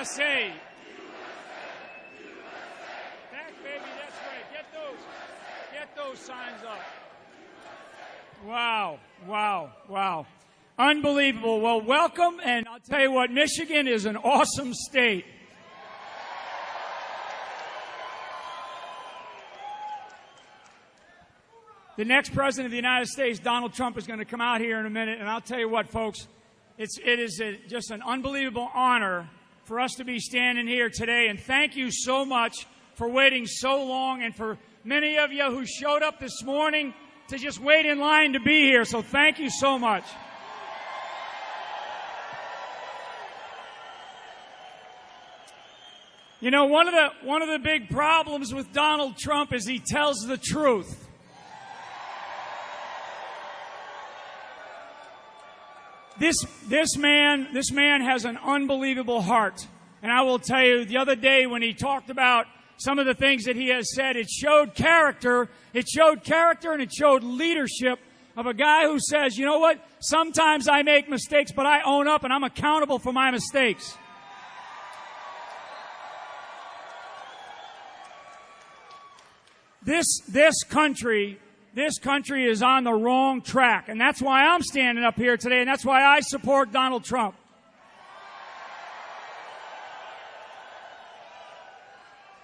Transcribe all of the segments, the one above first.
USA. Back, baby, that's right. Get those signs up. Wow, wow, wow. Unbelievable. Well, welcome, and I'll tell you what, Michigan is an awesome state. The next president of the United States, Donald Trump, is going to come out here in a minute, and I'll tell you what, folks, it is just an unbelievable honor for us to be standing here today, and thank you so much for waiting so long, and for many of you who showed up this morning to just wait in line to be here, so thank you so much. You know, one of the big problems with Donald Trump is he tells the truth. This man has an unbelievable heart. And I will tell you, the other day when he talked about some of the things that he has said, it showed character. It showed character and it showed leadership of a guy who says, you know what, sometimes I make mistakes, but I own up and I'm accountable for my mistakes. This country is on the wrong track, and that's why I'm standing up here today, and that's why I support Donald Trump.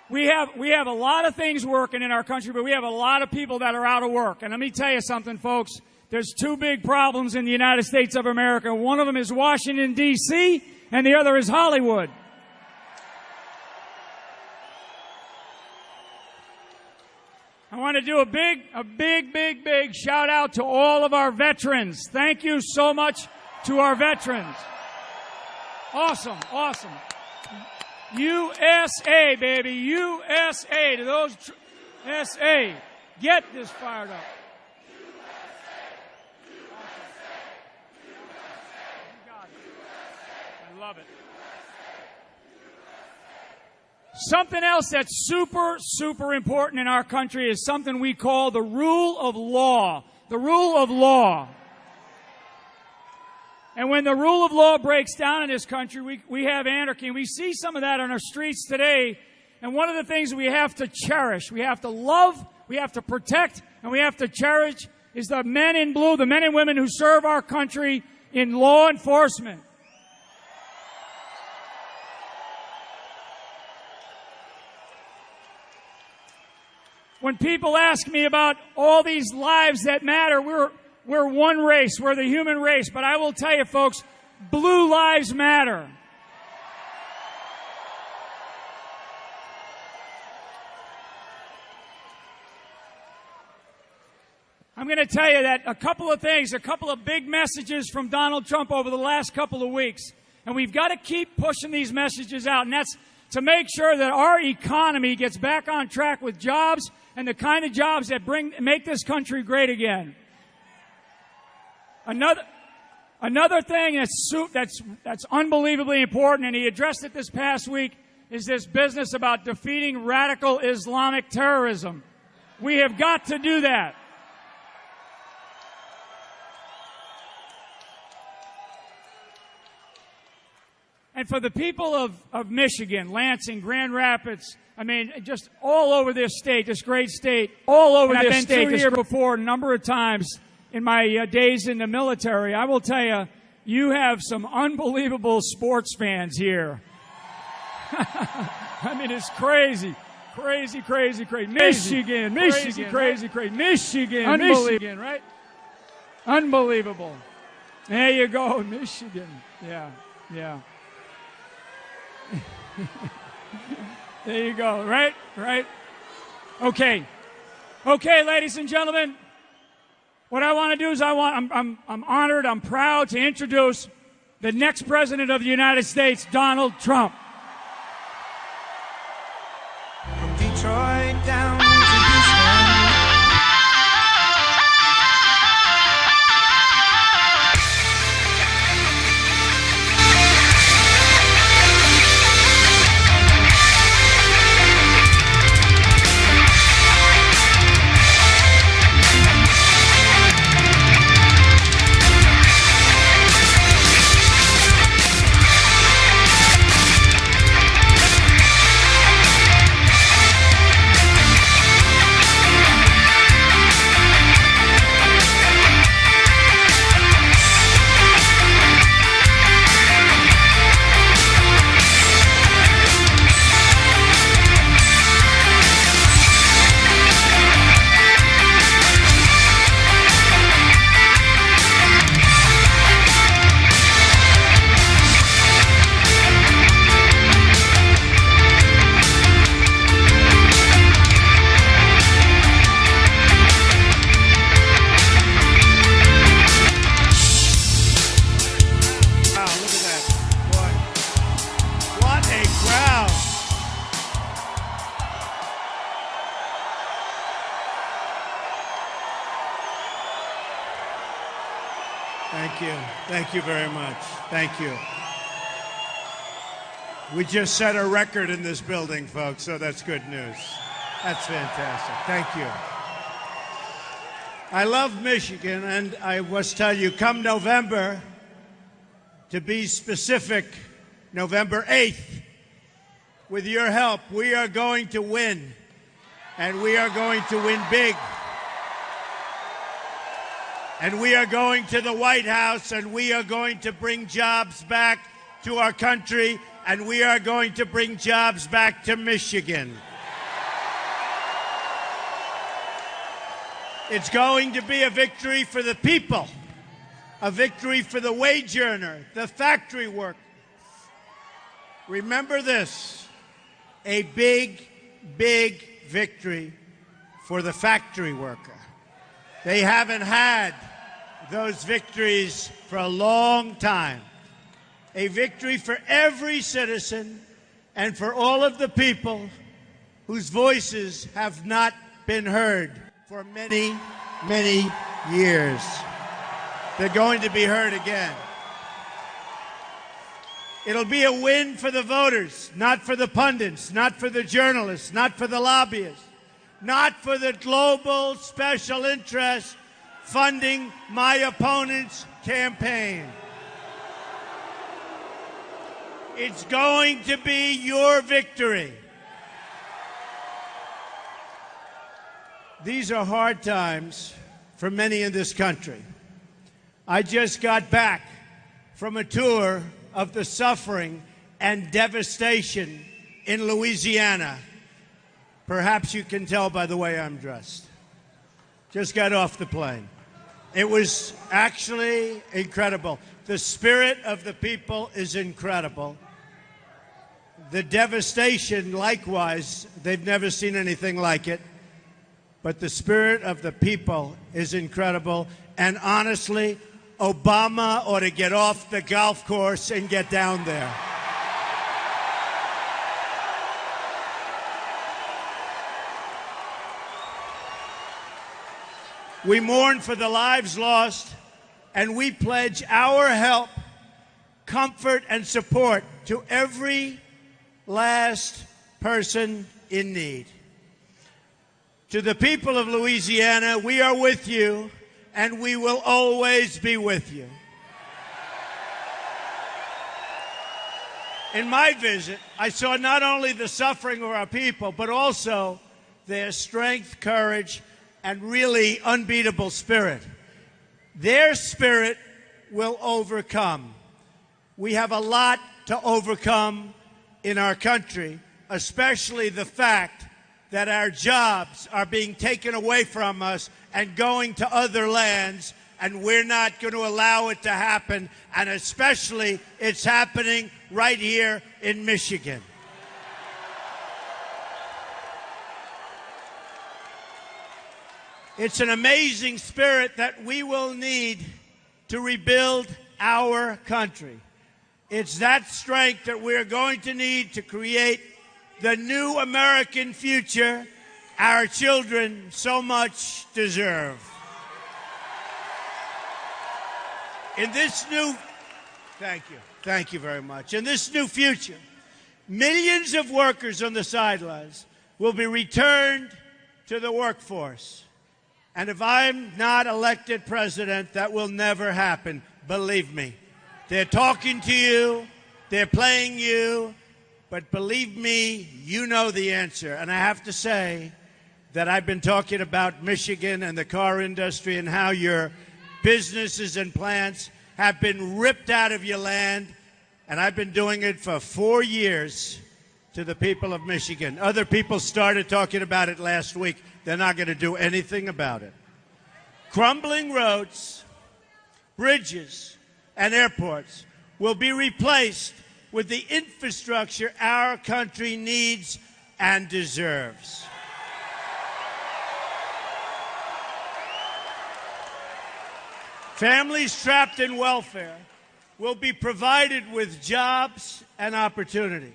We have a lot of things working in our country, but we have a lot of people that are out of work. And let me tell you something, folks. There's two big problems in the United States of America. One of them is Washington, D.C., and the other is Hollywood. I want to do a big shout out to all of our veterans. Thank you so much to our veterans. Awesome, awesome. USA, baby, USA. To those USA, get this fired up. I love it. Something else that's super important in our country is something we call the rule of law. The rule of law. And when the rule of law breaks down in this country, we have anarchy. And we see some of that on our streets today. And one of the things we have to cherish, we have to love, we have to protect, and we have to cherish is the men in blue, the men and women who serve our country in law enforcement. When people ask me about all these lives that matter, we're one race. We're the human race. But I will tell you, folks, blue lives matter. I'm going to tell you that a couple of things, a couple of big messages from Donald Trump over the last couple of weeks. And we've got to keep pushing these messages out. And that's to make sure that our economy gets back on track with jobs and the kind of jobs that make this country great again. Another thing that's unbelievably important, and he addressed it this past week, is this business about defeating radical Islamic terrorism. We have got to do that. And for the people of Michigan, Lansing, Grand Rapids, I mean, just all over this state, this great state, all over this state. I've been here before a number of times in my days in the military. I will tell you, you have some unbelievable sports fans here. I mean, it's crazy. Crazy. Michigan, Michigan, right? Unbelievable. There you go, Michigan. Yeah. There you go, right? Okay, ladies and gentlemen, what I want to do is I'm honored, I'm proud to introduce the next president of the United States, Donald Trump. From Detroit down to Houston. Thank you. Thank you very much. Thank you. We just set a record in this building, folks, so that's good news. That's fantastic. Thank you. I love Michigan, and I must tell you, come November, to be specific, November 8th, with your help, we are going to win, and we are going to win big. And we are going to the White House, and we are going to bring jobs back to our country, and we are going to bring jobs back to Michigan. It's going to be a victory for the people, a victory for the wage earner, the factory worker. Remember this, a big, big victory for the factory worker. They haven't had those victories for a long time. A victory for every citizen and for all of the people whose voices have not been heard for many, many years. They're going to be heard again. It'll be a win for the voters, not for the pundits, not for the journalists, not for the lobbyists, not for the global special interests funding my opponent's campaign. It's going to be your victory. These are hard times for many in this country. I just got back from a tour of the suffering and devastation in Louisiana. Perhaps you can tell by the way I'm dressed. Just got off the plane. It was actually incredible. The spirit of the people is incredible. The devastation, likewise, they've never seen anything like it. But the spirit of the people is incredible. And honestly, Obama ought to get off the golf course and get down there. We mourn for the lives lost, and we pledge our help, comfort, and support to every last person in need. To the people of Louisiana, we are with you, and we will always be with you. In my visit, I saw not only the suffering of our people, but also their strength, courage, and really unbeatable spirit. Their spirit will overcome. We have a lot to overcome in our country, especially the fact that our jobs are being taken away from us and going to other lands, and we're not going to allow it to happen, and especially it's happening right here in Michigan. It's an amazing spirit that we will need to rebuild our country. It's that strength that we're going to need to create the new American future our children so much deserve. In this new, thank you very much. In this new future, millions of workers on the sidelines will be returned to the workforce. And if I'm not elected president, that will never happen. Believe me. They're talking to you. They're playing you. But believe me, you know the answer. And I have to say that I've been talking about Michigan and the car industry and how your businesses and plants have been ripped out of your land. And I've been doing it for 4 years to the people of Michigan. Other people started talking about it last week. They're not going to do anything about it. Crumbling roads, bridges, and airports will be replaced with the infrastructure our country needs and deserves. Families trapped in welfare will be provided with jobs and opportunity.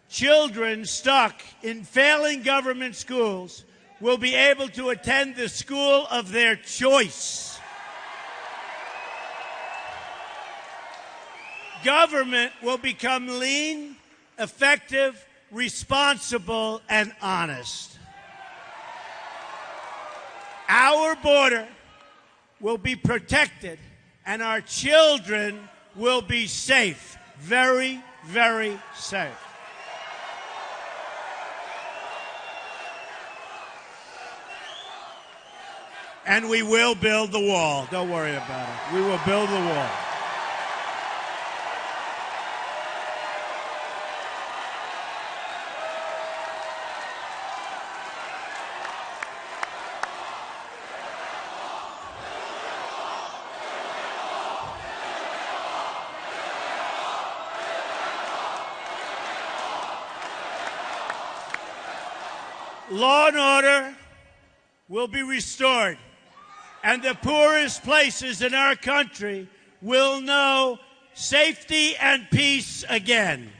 Children stuck in failing government schools will be able to attend the school of their choice. government will become lean, effective, responsible, and honest. Our border will be protected, and our children will be safe. Very, very safe. And we will build the wall. Don't worry about it. We will build the wall. Law and order will be restored, and the poorest places in our country will know safety and peace again.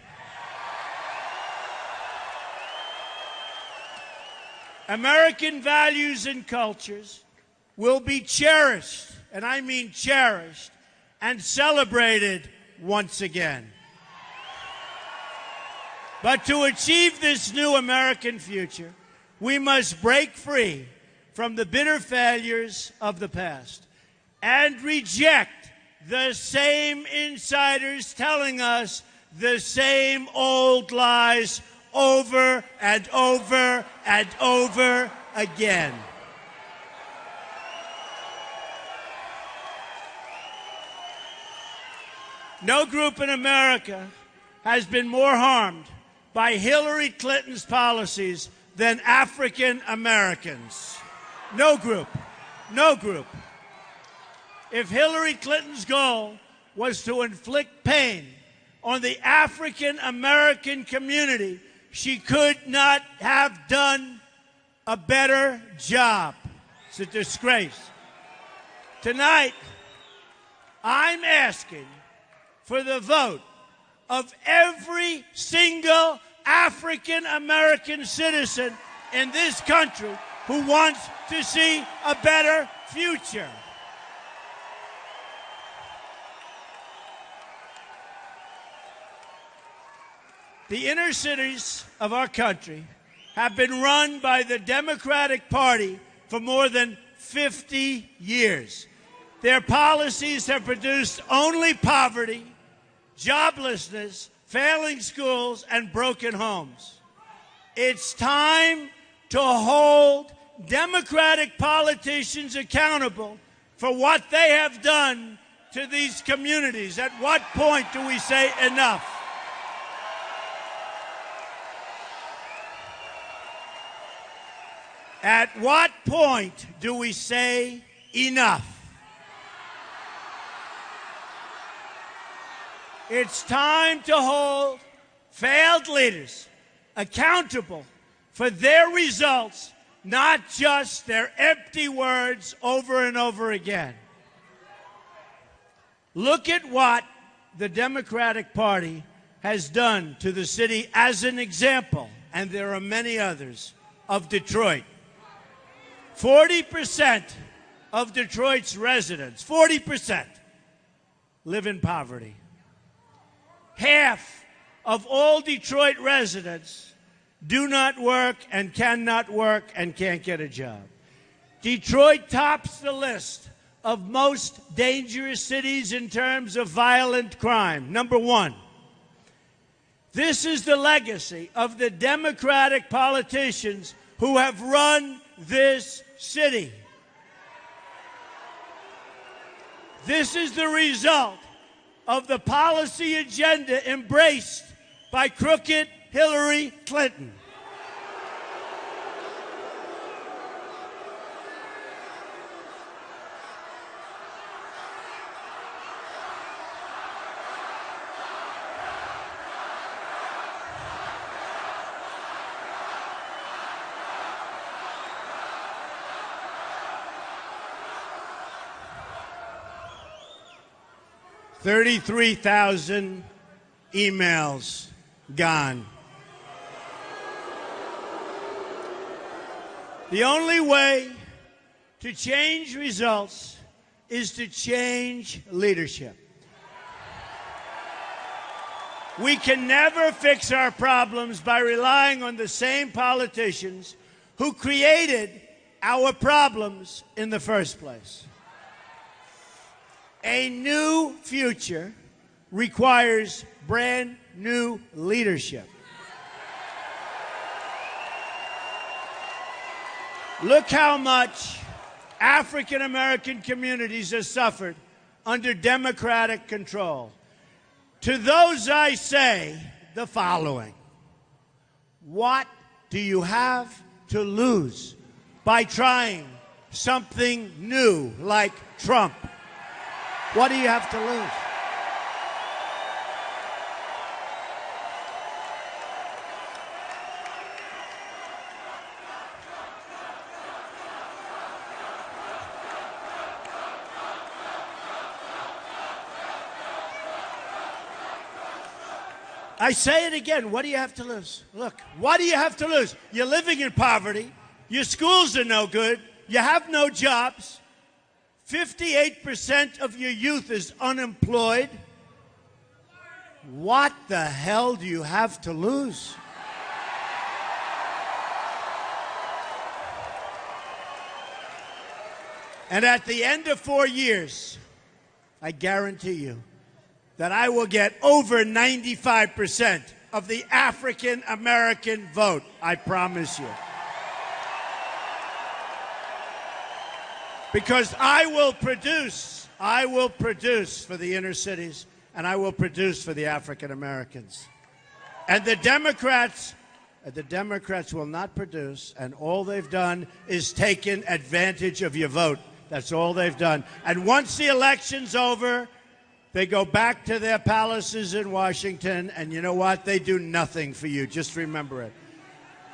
American values and cultures will be cherished, and I mean cherished, and celebrated once again. But to achieve this new American future, we must break free from the bitter failures of the past and reject the same insiders telling us the same old lies over and over and over again. No group in America has been more harmed by Hillary Clinton's policies than African Americans. No group. No group. If Hillary Clinton's goal was to inflict pain on the African American community, she could not have done a better job. It's a disgrace. Tonight, I'm asking for the vote of every single African American citizen in this country who wants to see a better future. The inner cities of our country have been run by the Democratic Party for more than 50 years. Their policies have produced only poverty, joblessness, failing schools, and broken homes. It's time to hold Democratic politicians accountable for what they have done to these communities. At what point do we say enough? At what point do we say enough? It's time to hold failed leaders accountable for their results, not just their empty words over and over again. Look at what the Democratic Party has done to the city as an example, and there are many others, of Detroit. 40% of Detroit's residents, 40%, live in poverty. Half of all Detroit residents do not work and cannot work and can't get a job. Detroit tops the list of most dangerous cities in terms of violent crime. Number one. This is the legacy of the Democratic politicians who have run this city. This is the result of the policy agenda embraced by crooked Hillary Clinton. $33,000 emails gone. The only way to change results is to change leadership. We can never fix our problems by relying on the same politicians who created our problems in the first place. A new future requires brand new leadership. Look how much African American communities have suffered under Democratic control. To those I say the following: what do you have to lose by trying something new like Trump? What do you have to lose? I say it again. What do you have to lose? Look, what do you have to lose? You're living in poverty. Your schools are no good. You have no jobs. 58% of your youth is unemployed. What the hell do you have to lose? And at the end of 4 years, I guarantee you that I will get over 95% of the African American vote. I promise you. Because I will produce for the inner cities, and I will produce for the African Americans. And the Democrats will not produce, and all they've done is taken advantage of your vote. That's all they've done. And once the election's over, they go back to their palaces in Washington, and you know what? They do nothing for you. Just remember it.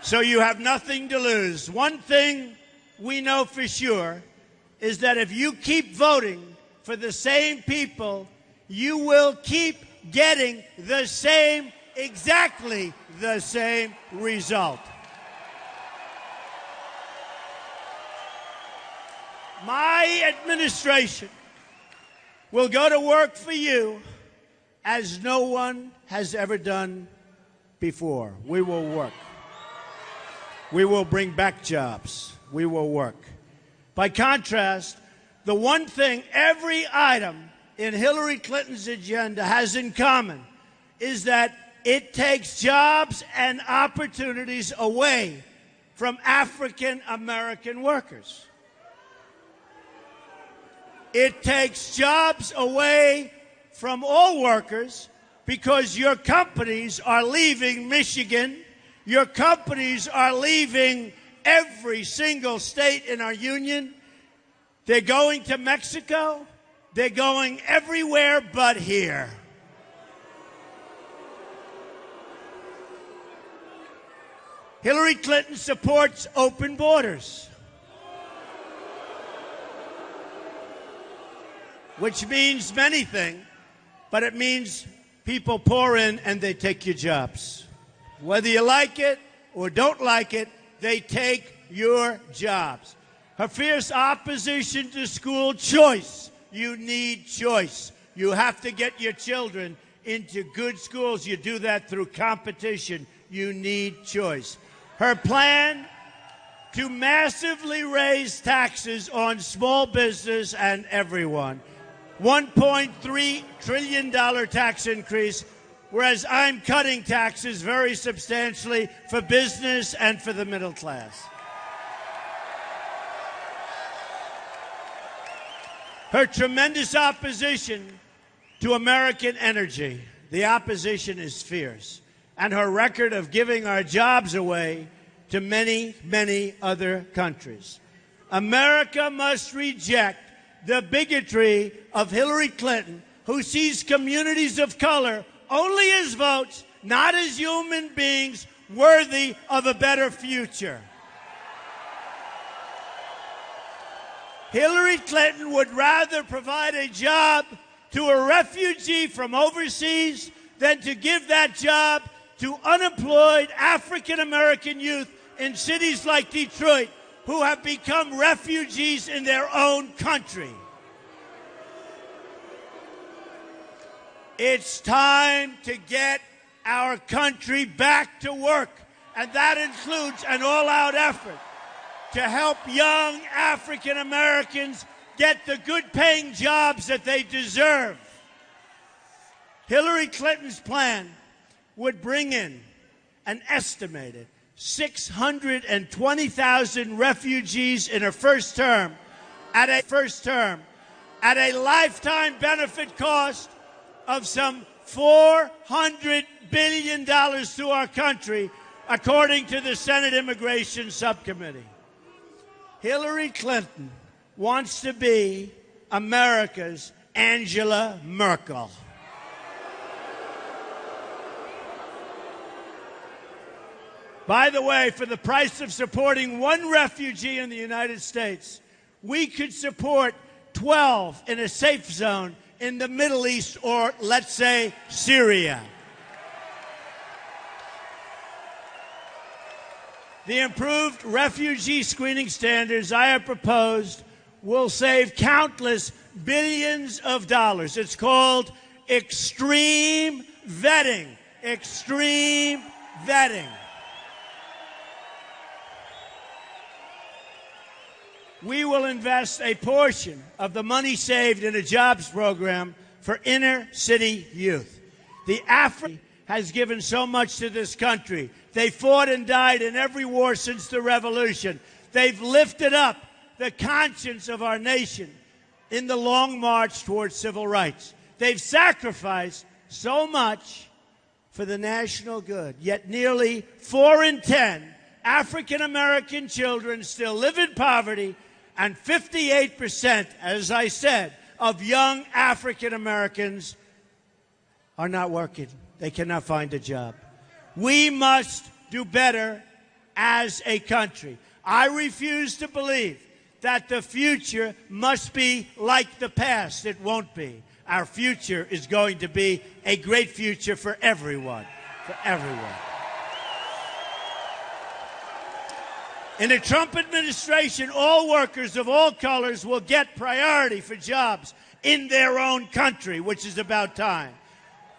So you have nothing to lose. One thing we know for sure is that if you keep voting for the same people, you will keep getting the same, exactly the same result. My administration will go to work for you as no one has ever done before. We will work. We will bring back jobs. We will work. By contrast, the one thing every item in Hillary Clinton's agenda has in common is that it takes jobs and opportunities away from African American workers. It takes jobs away from all workers because your companies are leaving Michigan. Your companies are leaving every single state in our union. They're going to Mexico. They're going everywhere but here. Hillary Clinton supports open borders, which means many things, but it means people pour in and they take your jobs. Whether you like it or don't like it, they take your jobs. Her fierce opposition to school choice. You need choice. You have to get your children into good schools. You do that through competition. You need choice. Her plan to massively raise taxes on small business and everyone. $1.3 trillion tax increase, whereas I'm cutting taxes very substantially for business and for the middle class. Her tremendous opposition to American energy. The opposition is fierce. And her record of giving our jobs away to many, many other countries. America must reject the bigotry of Hillary Clinton, who sees communities of color only as votes, not as human beings worthy of a better future. Hillary Clinton would rather provide a job to a refugee from overseas than to give that job to unemployed African-American youth in cities like Detroit who have become refugees in their own country. It's time to get our country back to work. And that includes an all-out effort to help young African Americans get the good-paying jobs that they deserve. Hillary Clinton's plan would bring in an estimated 620,000 refugees in her first term at a lifetime benefit cost of some $400 billion to our country, according to the Senate Immigration Subcommittee. Hillary Clinton wants to be America's Angela Merkel. By the way, for the price of supporting one refugee in the United States, we could support 12 in a safe zone in the Middle East, or let's say Syria. The improved refugee screening standards I have proposed will save countless billions of dollars. It's called extreme vetting. Extreme vetting. We will invest a portion of the money saved in a jobs program for inner city youth. The African has given so much to this country. They fought and died in every war since the revolution. They've lifted up the conscience of our nation in the long march towards civil rights. They've sacrificed so much for the national good, yet nearly 4 in 10 African American children still live in poverty, and 58%, as I said, of young African Americans are not working. They cannot find a job. We must do better as a country. I refuse to believe that the future must be like the past. It won't be. Our future is going to be a great future for everyone. For everyone. In the Trump administration, all workers of all colors will get priority for jobs in their own country, which is about time.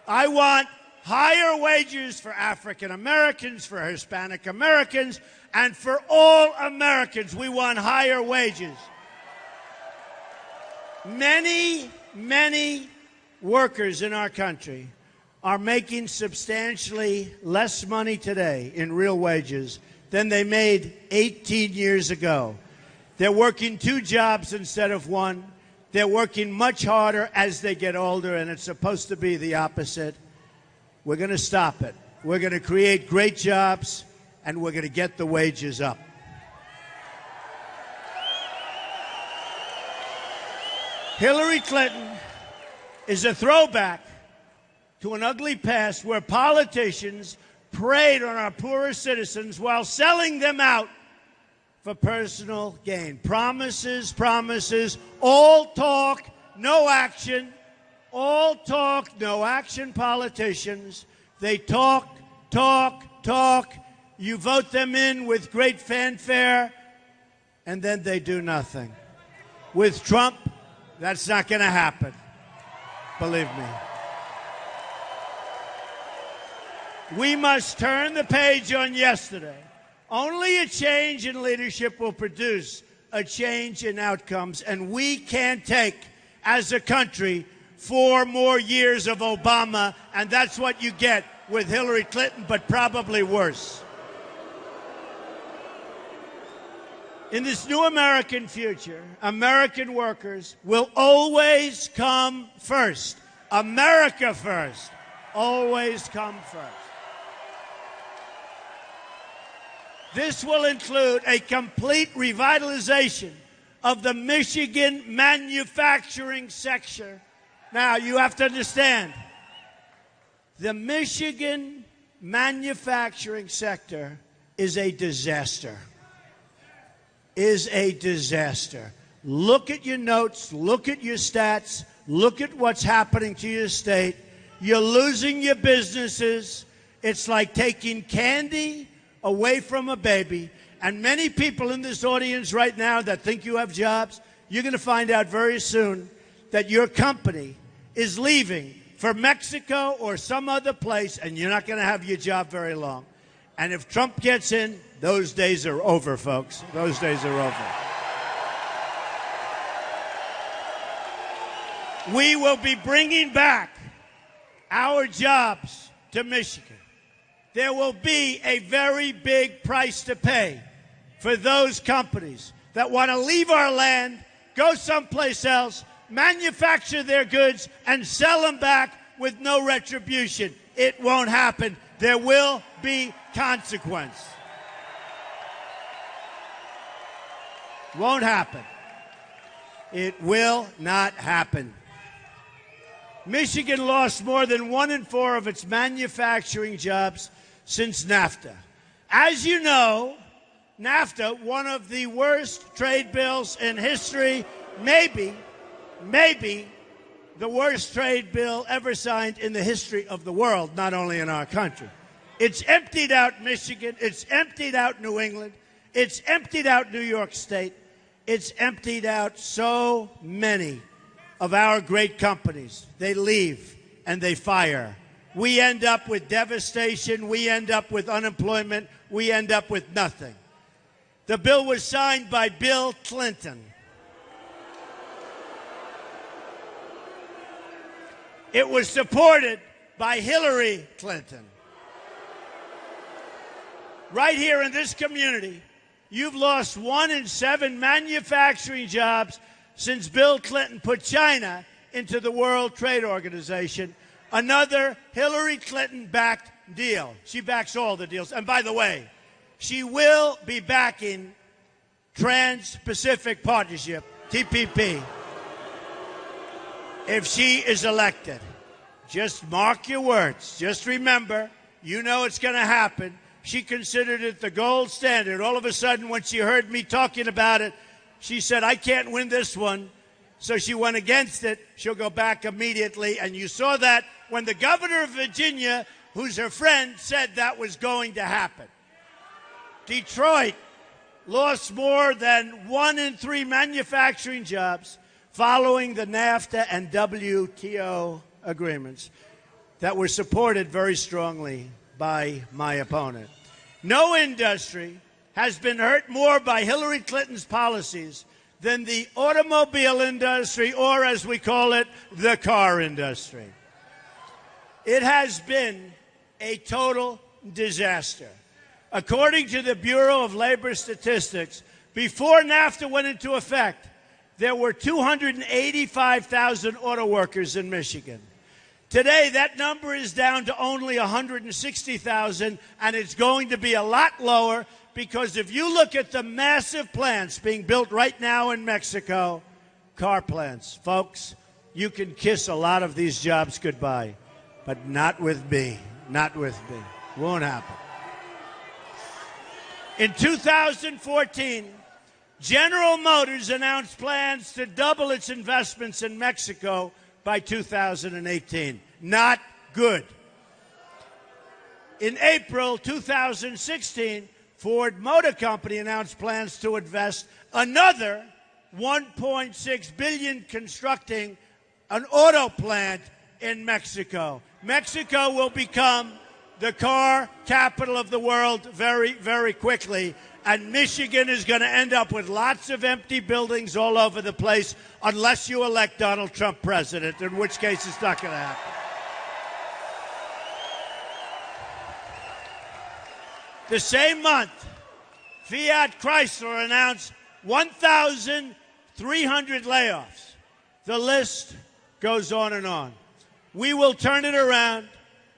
I want higher wages for African Americans, for Hispanic Americans, and for all Americans. We want higher wages. Many workers in our country are making substantially less money today in real wages than they made 18 years ago. They're working 2 jobs instead of 1. They're working much harder as they get older, and it's supposed to be the opposite. We're going to stop it. We're going to create great jobs, and we're going to get the wages up. Hillary Clinton is a throwback to an ugly past where politicians preyed on our poorest citizens while selling them out for personal gain. Promises, promises, all talk, no action. All talk, no action politicians. They talk, talk, talk. You vote them in with great fanfare, and then they do nothing. With Trump, that's not going to happen. Believe me. We must turn the page on yesterday. Only a change in leadership will produce a change in outcomes, and we can't take, as a country, 4 more years of Obama, and that's what you get with Hillary Clinton, but probably worse. In this new American future, American workers will always come first. America first. Always come first. This will include a complete revitalization of the Michigan manufacturing sector. Now, you have to understand, the Michigan manufacturing sector is a disaster. Is a disaster. Look at your notes, look at your stats, look at what's happening to your state. You're losing your businesses. It's like taking candy away from a baby. And many people in this audience right now that think you have jobs, you're going to find out very soon that your company is leaving for Mexico or some other place, and you're not going to have your job very long. And if Trump gets in, those days are over, folks. Those days are over. We will be bringing back our jobs to Michigan. There will be a very big price to pay for those companies that want to leave our land, go someplace else, manufacture their goods, and sell them back with no retribution. It won't happen. There will be consequence. Won't happen. It will not happen. Michigan lost more than 1 in 4 of its manufacturing jobs since NAFTA. As you know, NAFTA, one of the worst trade bills in history, maybe the worst trade bill ever signed in the history of the world, not only in our country. It's emptied out Michigan. It's emptied out New England. It's emptied out New York State. It's emptied out so many of our great companies. They leave and they fire. We end up with devastation. We end up with unemployment. We end up with nothing. The bill was signed by Bill Clinton. It was supported by Hillary Clinton. Right here in this community, you've lost 1 in 7 manufacturing jobs since Bill Clinton put China into the World Trade Organization. Another Hillary Clinton-backed deal. She backs all the deals. And by the way, she will be backing Trans-Pacific Partnership, TPP, if she is elected. Just mark your words. Just remember, you know it's going to happen. She considered it the gold standard. All of a sudden, when she heard me talking about it, she said, I can't win this one. So she went against it. She'll go back immediately. And you saw that when the governor of Virginia, who's her friend, said that was going to happen. Detroit lost more than 1 in 3 manufacturing jobs following the NAFTA and WTO agreements that were supported very strongly by my opponent. No industry has been hurt more by Hillary Clinton's policies than the automobile industry, or as we call it, the car industry. It has been a total disaster. According to the Bureau of Labor Statistics, before NAFTA went into effect, there were 285,000 auto workers in Michigan. Today, that number is down to only 160,000, and it's going to be a lot lower because if you look at the massive plants being built right now in Mexico, car plants, folks, you can kiss a lot of these jobs goodbye, but not with me. Not with me. Won't happen. In 2014, General Motors announced plans to double its investments in Mexico by 2018. Not good. In April 2016, Ford Motor Company announced plans to invest another $1.6 billion constructing an auto plant in Mexico. Mexico will become the car capital of the world very, very quickly. And Michigan is going to end up with lots of empty buildings all over the place unless you elect Donald Trump president, in which case it's not going to happen. The same month, Fiat Chrysler announced 1,300 layoffs. The list goes on and on. We will turn it around.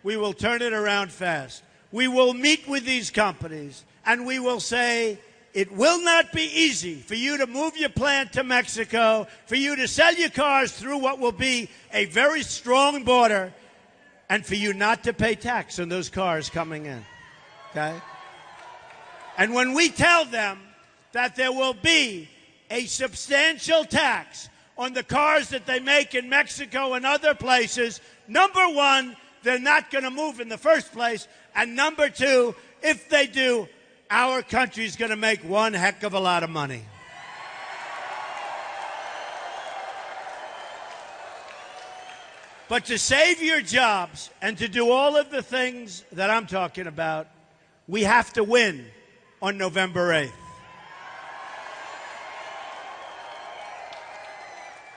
We will turn it around fast. We will meet with these companies, and we will say, it will not be easy for you to move your plant to Mexico, for you to sell your cars through what will be a very strong border, and for you not to pay tax on those cars coming in. Okay? And when we tell them that there will be a substantial tax on the cars that they make in Mexico and other places, number one, they're not going to move in the first place. And number two, if they do, our country's going to make one heck of a lot of money. But to save your jobs and to do all of the things that I'm talking about, we have to win on November 8th.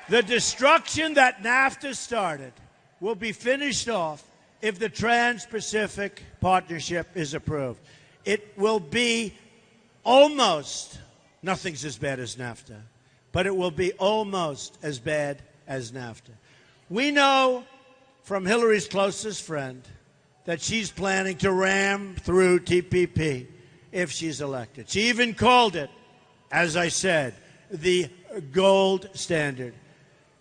The destruction that NAFTA started will be finished off if the Trans-Pacific Partnership is approved. It will be almost, nothing's as bad as NAFTA, but it will be almost as bad as NAFTA. We know from Hillary's closest friend that she's planning to ram through TPP if she's elected. She even called it, as I said, the gold standard.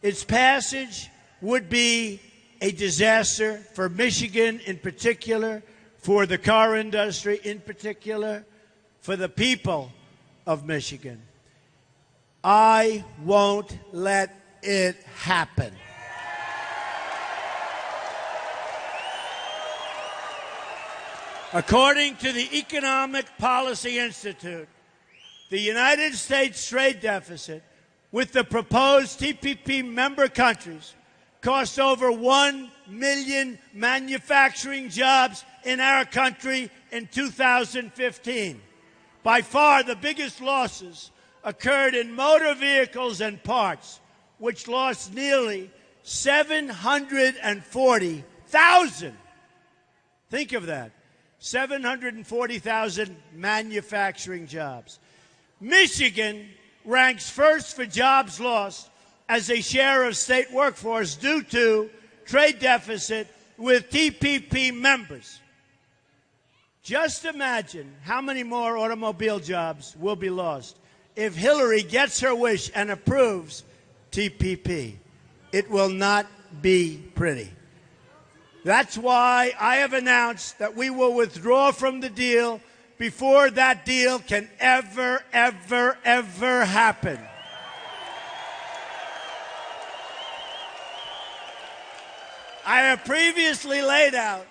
Its passage would be a disaster for Michigan in particular, for the car industry in particular, for the people of Michigan. I won't let it happen. According to the Economic Policy Institute, the United States trade deficit with the proposed TPP member countries cost over 1 million manufacturing jobs in our country in 2015. By far, the biggest losses occurred in motor vehicles and parts, which lost nearly 740,000. Think of that. 740,000 manufacturing jobs. Michigan ranks first for jobs lost as a share of state workforce due to trade deficit with TPP members. Just imagine how many more automobile jobs will be lost if Hillary gets her wish and approves TPP. It will not be pretty. That's why I have announced that we will withdraw from the deal before that deal can ever happen. I have previously laid out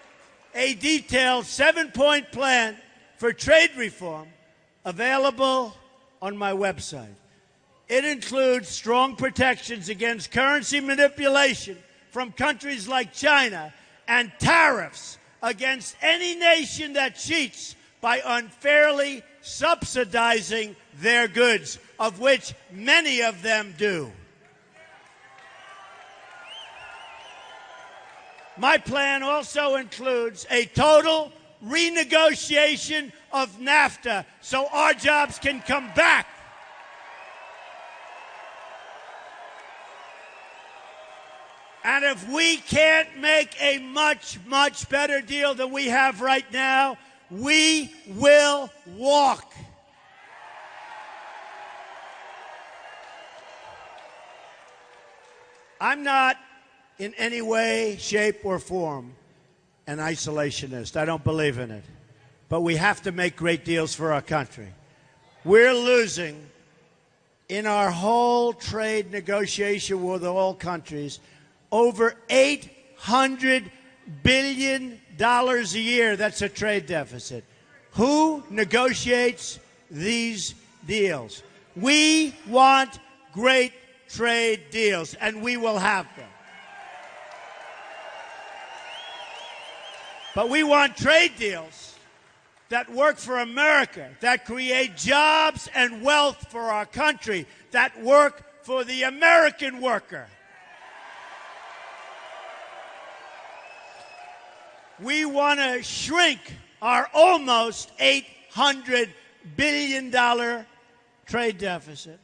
a detailed 7-point plan for trade reform available on my website. It includes strong protections against currency manipulation from countries like China and tariffs against any nation that cheats by unfairly subsidizing their goods, of which many of them do. My plan also includes a total renegotiation of NAFTA so our jobs can come back. And if we can't make a much better deal than we have right now, we will walk. I'm not in any way, shape, or form an isolationist. I don't believe in it. But we have to make great deals for our country. We're losing in our whole trade negotiation with all countries over $800 billion a year. That's a trade deficit. Who negotiates these deals? We want great trade deals, and we will have them. But we want trade deals that work for America, that create jobs and wealth for our country, that work for the American worker. We want to shrink our almost $800 billion trade deficit.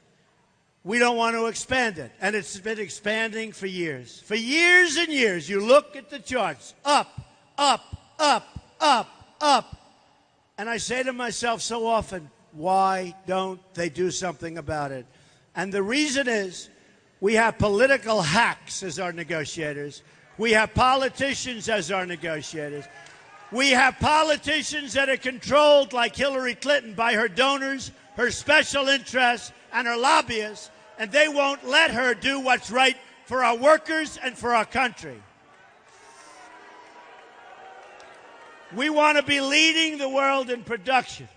We don't want to expand it. And it's been expanding for years. For years and years, you look at the charts, up, up, up, up, up. And I say to myself so often, why don't they do something about it? And the reason is we have political hacks as our negotiators. We have politicians as our negotiators. We have politicians that are controlled, like Hillary Clinton, by her donors, her special interests, and her lobbyists, and they won't let her do what's right for our workers and for our country. We want to be leading the world in production,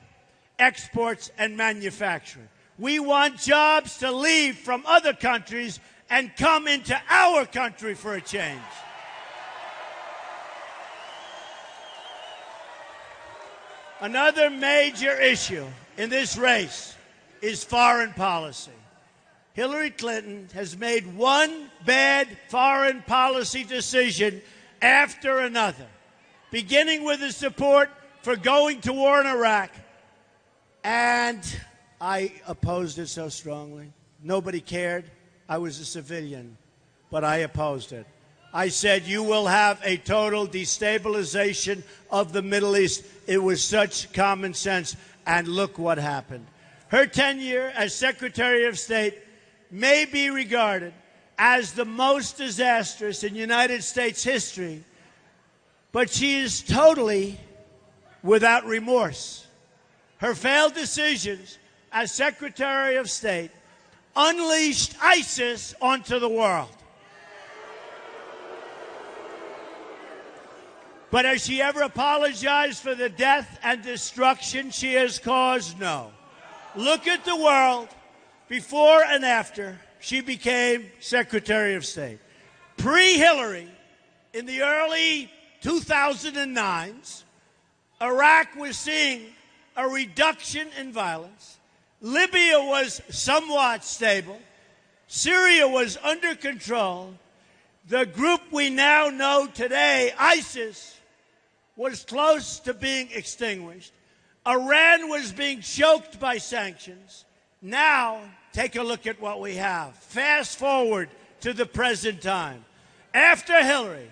exports, and manufacturing. We want jobs to leave from other countries and come into our country for a change. Another major issue in this race is foreign policy. Hillary Clinton has made one bad foreign policy decision after another, beginning with the support for going to war in Iraq. And I opposed it so strongly. Nobody cared. I was a civilian, but I opposed it. I said, you will have a total destabilization of the Middle East. It was such common sense, and look what happened. Her tenure as Secretary of State may be regarded as the most disastrous in United States history, but she is totally without remorse. Her failed decisions as Secretary of State unleashed ISIS onto the world. But has she ever apologized for the death and destruction she has caused? No. Look at the world before and after she became Secretary of State. Pre-Hillary, in the early 2009s, Iraq was seeing a reduction in violence. Libya was somewhat stable. Syria was under control. The group we now know today, ISIS, was close to being extinguished. Iran was being choked by sanctions. Now, take a look at what we have. Fast forward to the present time. After Hillary,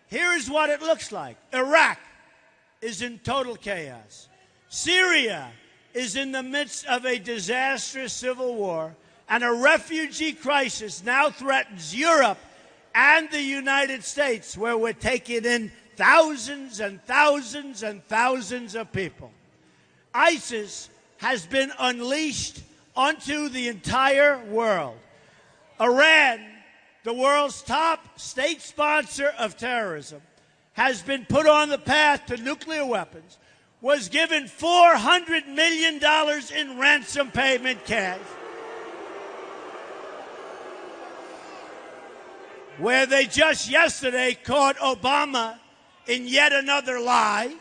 here's what it looks like. Iraq is in total chaos. Syria is in the midst of a disastrous civil war, and a refugee crisis now threatens Europe and the United States, where we're taking in thousands and thousands and thousands of people. ISIS has been unleashed onto the entire world. Iran, the world's top state sponsor of terrorism, has been put on the path to nuclear weapons, was given $400 million in ransom payment cash, where they just yesterday caught Obama in yet another lie,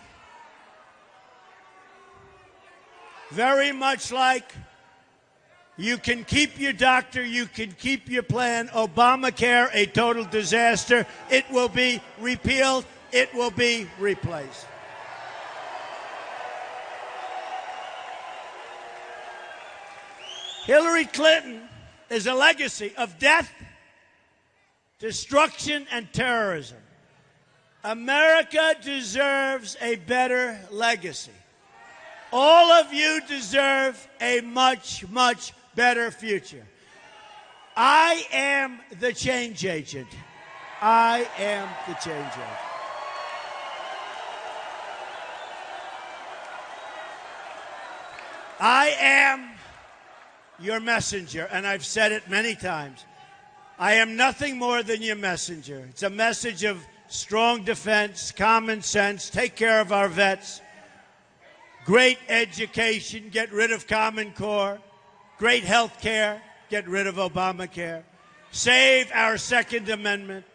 very much like you can keep your doctor, you can keep your plan. Obamacare, a total disaster. It will be repealed. It will be replaced. Hillary Clinton is a legacy of death, destruction, and terrorism. America deserves a better legacy. All of you deserve a much, much better future. I am the change agent. I am the change agent. I am your messenger, and I've said it many times. I am nothing more than your messenger. It's a message of strong defense, common sense, take care of our vets, great education, get rid of Common Core, great health care, get rid of Obamacare, save our Second Amendment,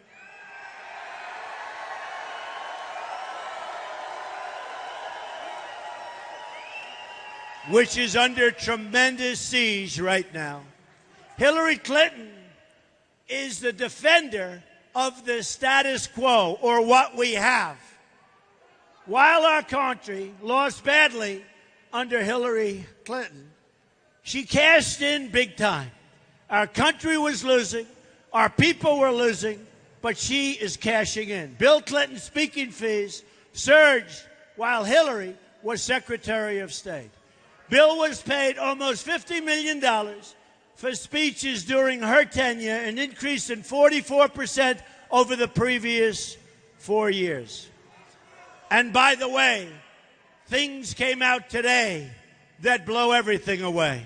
which is under tremendous siege right now. Hillary Clinton is the defender of the status quo, or what we have. While our country lost badly under Hillary Clinton, she cashed in big time. Our country was losing, our people were losing, but she is cashing in. Bill Clinton's speaking fees surged while Hillary was Secretary of State. Bill was paid almost $50 million for speeches during her tenure, an increase in 44% over the previous 4 years. And by the way, things came out today that blow everything away.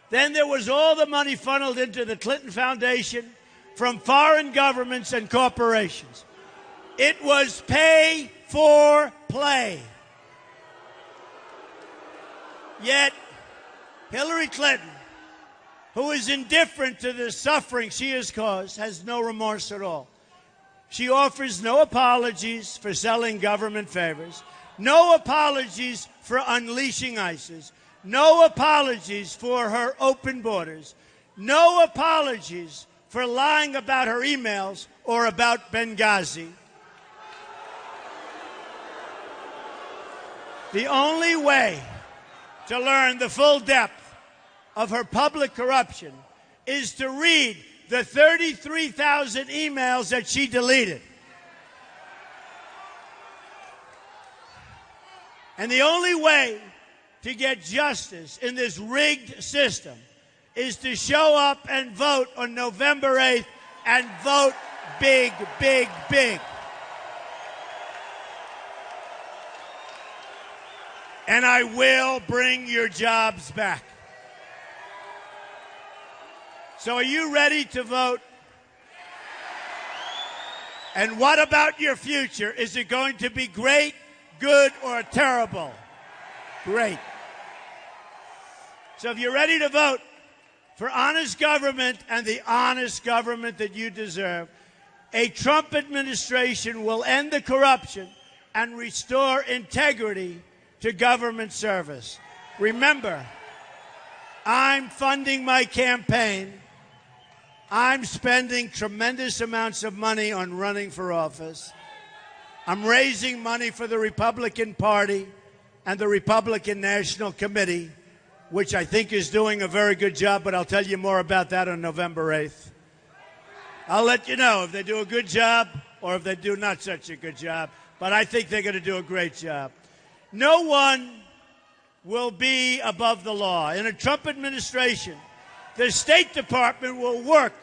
Then there was all the money funneled into the Clinton Foundation from foreign governments and corporations. It was pay for play. Yet, Hillary Clinton, who is indifferent to the suffering she has caused, has no remorse at all. She offers no apologies for selling government favors, No apologies for unleashing ISIS. No apologies for her open borders. No apologies for lying about her emails or about Benghazi. The only way to learn the full depth of her public corruption is to read the 33,000 emails that she deleted. And the only way to get justice in this rigged system is to show up and vote on November 8th and vote big, big, big. And I will bring your jobs back. So are you ready to vote? And what about your future? Is it going to be great, good, or terrible? Great. So if you're ready to vote for honest government and the honest government that you deserve, a Trump administration will end the corruption and restore integrity to government service. Remember, I'm funding my campaign. I'm spending tremendous amounts of money on running for office. I'm raising money for the Republican Party and the Republican National Committee, which I think is doing a very good job, but I'll tell you more about that on November 8th. I'll let you know if they do a good job or if they do not such a good job, but I think they're going to do a great job. No one will be above the law. In a Trump administration, the State Department will work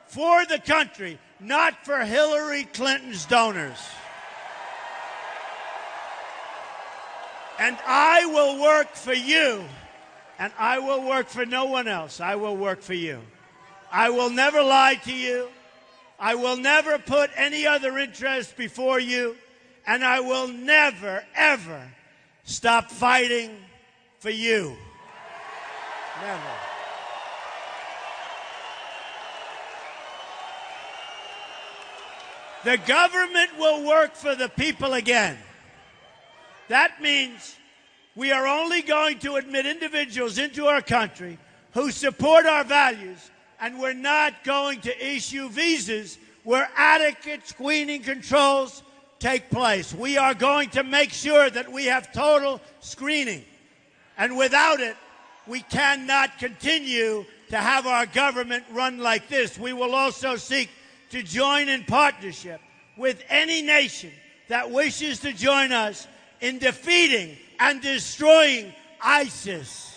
for the country, not for Hillary Clinton's donors. And I will work for you, and I will work for no one else. I will work for you. I will never lie to you. I will never put any other interest before you, and I will never, ever stop fighting for you. Never. The government will work for the people again. That means we are only going to admit individuals into our country who support our values, and we're not going to issue visas where adequate screening controls take place. We are going to make sure that we have total screening. And without it, we cannot continue to have our government run like this. We will also seek to join in partnership with any nation that wishes to join us in defeating and destroying ISIS.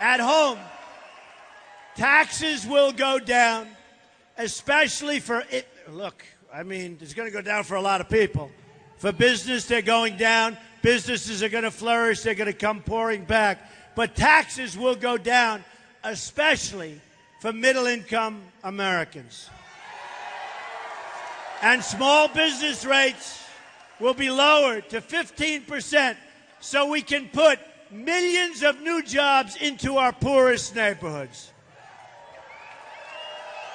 At home, taxes will go down, especially for it. Look, I mean, it's going to go down for a lot of people. For business, they're going down. Businesses are going to flourish. They're going to come pouring back. But taxes will go down, especially for middle-income Americans. And small business rates will be lowered to 15% so we can put millions of new jobs into our poorest neighborhoods.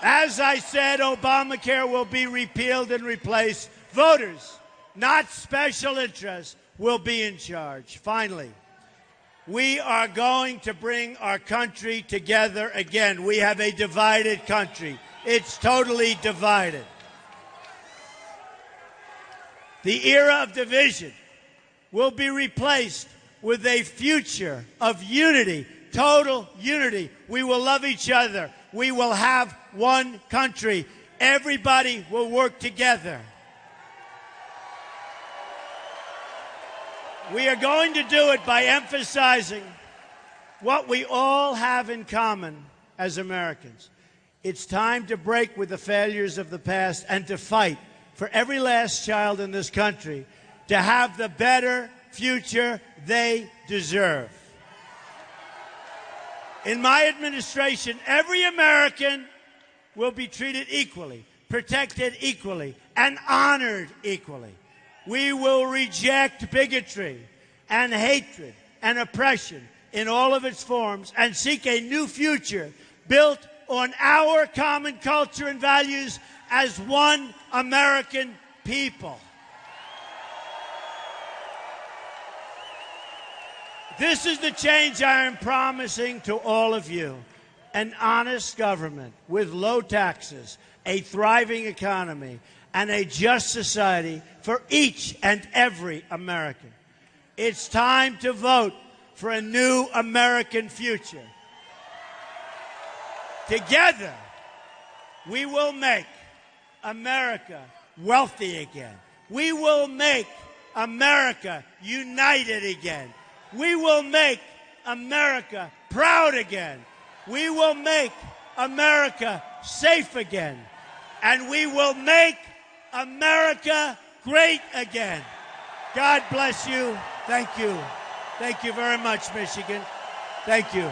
As I said, Obamacare will be repealed and replaced. Voters, not special interests, will be in charge. Finally, we are going to bring our country together again. We have a divided country. It's totally divided. The era of division will be replaced with a future of unity, total unity. We will love each other. We will have one country. Everybody will work together. We are going to do it by emphasizing what we all have in common as Americans. It's time to break with the failures of the past and to fight for every last child in this country to have the better future they deserve. In my administration, every American will be treated equally, protected equally, and honored equally. We will reject bigotry and hatred and oppression in all of its forms and seek a new future built on our common culture and values as one American people. This is the change I am promising to all of you. An honest government with low taxes, a thriving economy, and a just society for each and every American. It's time to vote for a new American future. Together, we will make America wealthy again. We will make America united again. We will make America proud again. We will make America safe again. And we will make America great again. God bless you. Thank you. Thank you very much, Michigan. Thank you.